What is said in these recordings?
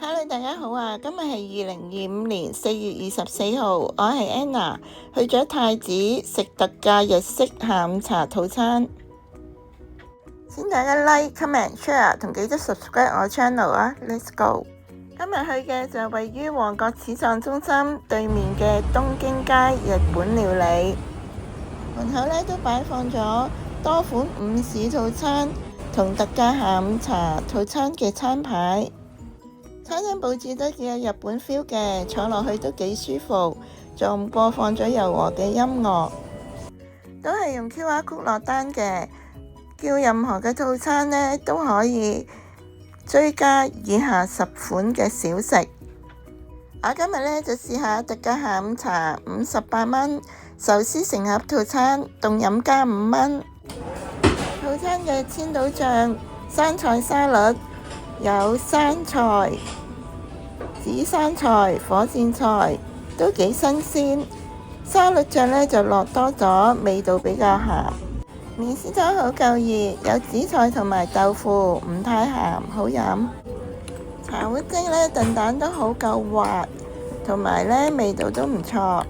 Hello，大家好啊！今日係2025年4月24號，我係 Anna，去咗太子食特價日式下午茶套餐。請大家 like、comment、share 同記得 subscribe 我 channel 啊 ！Let's go！ 今日去嘅就位於旺角始創中心對面嘅東京街日本料理，門口都擺放咗多款午市套餐同特價下午茶套餐嘅餐牌。餐廳佈置得幾有日本 feel 嘅，坐落去都幾舒服，仲播放咗柔和嘅音樂，都係用 QR code 落單嘅。叫任何嘅套餐都可以追加以下10款嘅小食。我今日就試下特價下午茶58蚊，壽司成盒套餐凍飲加5蚊。套餐嘅千島醬、生菜沙律有生菜、紫生菜、火箭菜都幾新鮮，沙律醬就落多咗，味道比較鹹。麵絲湯好夠熱，有紫菜同埋豆腐，唔太鹹，好飲。茶碗蒸燉蛋都好夠滑，同埋味道都唔錯。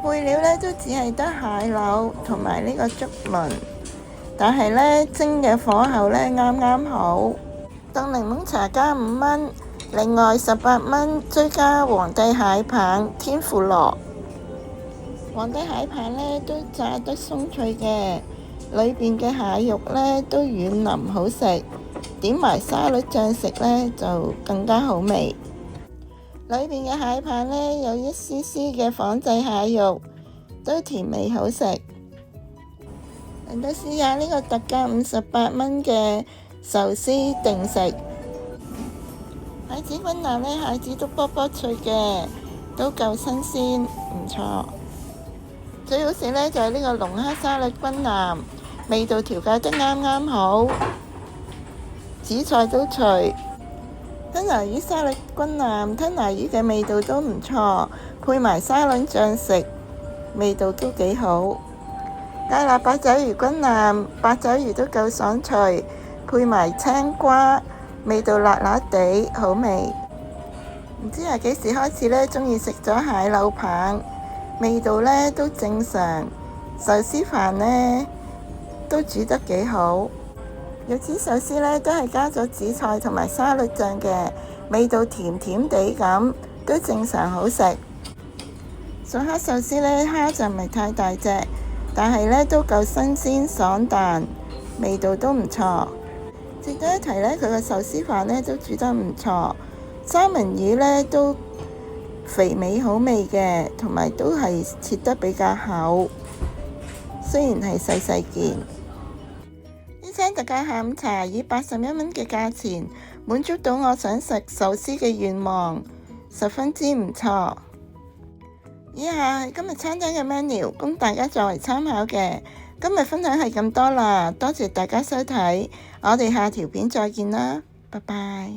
配料都只係得蟹柳同埋呢個竹輪，但係蒸嘅火候啱啱好。凍檸檬茶加5蚊，另外18蚊追加皇帝蟹棒天婦羅。皇帝蟹棒都炸得鬆脆嘅，裏邊嘅蟹肉都軟腍好食，點埋沙律醬食就更加好味。裏邊嘅蟹棒有一絲絲嘅仿製蟹肉，都甜味好食。嚟到試下呢個特價58蚊嘅壽司定食，蟹子軍艦蟹子都卜卜脆嘅，都夠新鮮，唔錯。最好食就係呢個龍蝦沙律軍艦，味道調校得啱啱好，紫菜都脆。吞拿魚沙律軍艦，吞拿魚嘅味道都唔錯，配埋沙律醬食，味道都幾好。芥辣八爪魚軍艦，八爪魚都夠爽脆，配埋青瓜，味道辣辣地，好味。唔知係幾時開始鍾意食咗蟹柳棒，味道都正常。壽司飯都煮得幾好。肉絲壽司都係加咗紫菜同埋沙律醬嘅，味道甜甜地咁，都正常好食。素蝦壽司蝦就唔係太大隻，但係都夠新鮮爽彈，味道都唔錯。值得一提佢個壽司飯都煮得唔錯，三文魚都肥美好味嘅，同埋都係切得比較厚，雖然係細細件。呢餐特價下午茶以81蚊嘅價錢，滿足到我想食壽司嘅願望，十分之唔錯。以下係今日餐廳嘅 menu， 供大家作為參考嘅。今日分享係咁多啦，多謝大家收睇，我哋下條片再見啦，拜拜。